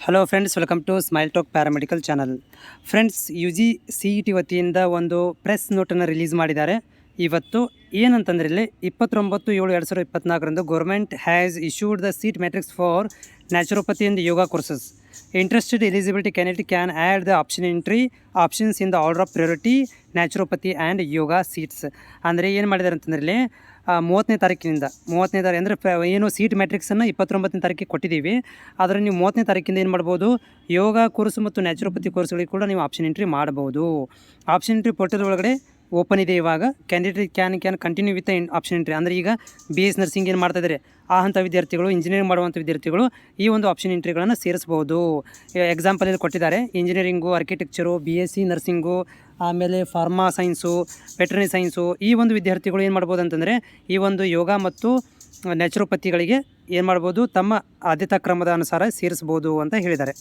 Hello friends, welcome to smile talk paramedical channel. Friends, UG CET ವತಿಯಿಂದ ಒಂದು press ನೋಟನ್ನು release ಮಾಡಿದ್ದಾರೆ. ಇವತ್ತು ಏನಂತಂದರೆ ಇಲ್ಲಿ 29/7/2024 government has issued the seat matrix for naturopathy and yoga courses. Interested eligibility candidate can add the options in the order of priority naturopathy and yoga seats. ಅಂದರೆ ಏನು ಮಾಡಿದ್ದಾರೆ ಅಂತಂದರೆ ಇಲ್ಲಿ 30ನೇ ತಾರೀಕಿನಿಂದ ಅಂದರೆ ಏನು ಸೀಟ್ ಮ್ಯಾಟ್ರಿಕ್ಸನ್ನು 29ನೇ ತಾರೀಕಿಗೆ ಕೊಟ್ಟಿದ್ದೀವಿ. ಆದರೆ ನೀವು 30ನೇ ತಾರೀಕಿಂದ ಏನು ಮಾಡ್ಬೋದು, ಯೋಗ ಕೋರ್ಸ್ ಮತ್ತು ನ್ಯಾಚುರೋಪತಿ ಕೋರ್ಸ್ಗಳಿಗೆ ಕೂಡ ನೀವು ಆಪ್ಷನ್ ಎಂಟ್ರಿ ಮಾಡ್ಬೋದು. ಆಪ್ಷನ್ ಎಂಟ್ರಿ ಪೋರ್ಟಲ್ ಒಳಗಡೆ ಓಪನ್ ಇದೆ. ಇವಾಗ candidate can continue with option entry. ಅಂದರೆ ಈಗ BS ನರ್ಸಿಂಗ್ ಏನು ಮಾಡ್ತಾಯಿದ್ದಾರೆ, ಆ ಹಂತ ವಿದ್ಯಾರ್ಥಿಗಳು, ಇಂಜಿನಿಯರಿಂಗ್ ಮಾಡುವಂಥ ವಿದ್ಯಾರ್ಥಿಗಳು ಈ ಒಂದು ಆಪ್ಷನ್ ಎಂಟ್ರಿಗಳನ್ನು ಸೇರಿಸ್ಬೋದು. ಎಕ್ಸಾಂಪಲ್ ಇಲ್ಲಿ ಕೊಟ್ಟಿದ್ದಾರೆ: ಇಂಜಿನಿಯರಿಂಗು, ಆರ್ಕಿಟೆಕ್ಚರು, BSc ನರ್ಸಿಂಗು, ಆಮೇಲೆ ಫಾರ್ಮಾ ಸೈನ್ಸು, ವೆಟರ್ನರಿ ಸೈನ್ಸು, ಈ ಒಂದು ವಿದ್ಯಾರ್ಥಿಗಳು ಏನು ಮಾಡ್ಬೋದು ಅಂತಂದರೆ ಈ ಒಂದು ಯೋಗ ಮತ್ತು ನ್ಯಾಚುರೋಪತಿಗಳಿಗೆ ಏನು ಮಾಡ್ಬೋದು, ತಮ್ಮ ಆದ್ಯತಾ ಕ್ರಮದ ಅನುಸಾರ ಸೇರಿಸ್ಬೋದು ಅಂತ ಹೇಳಿದ್ದಾರೆ.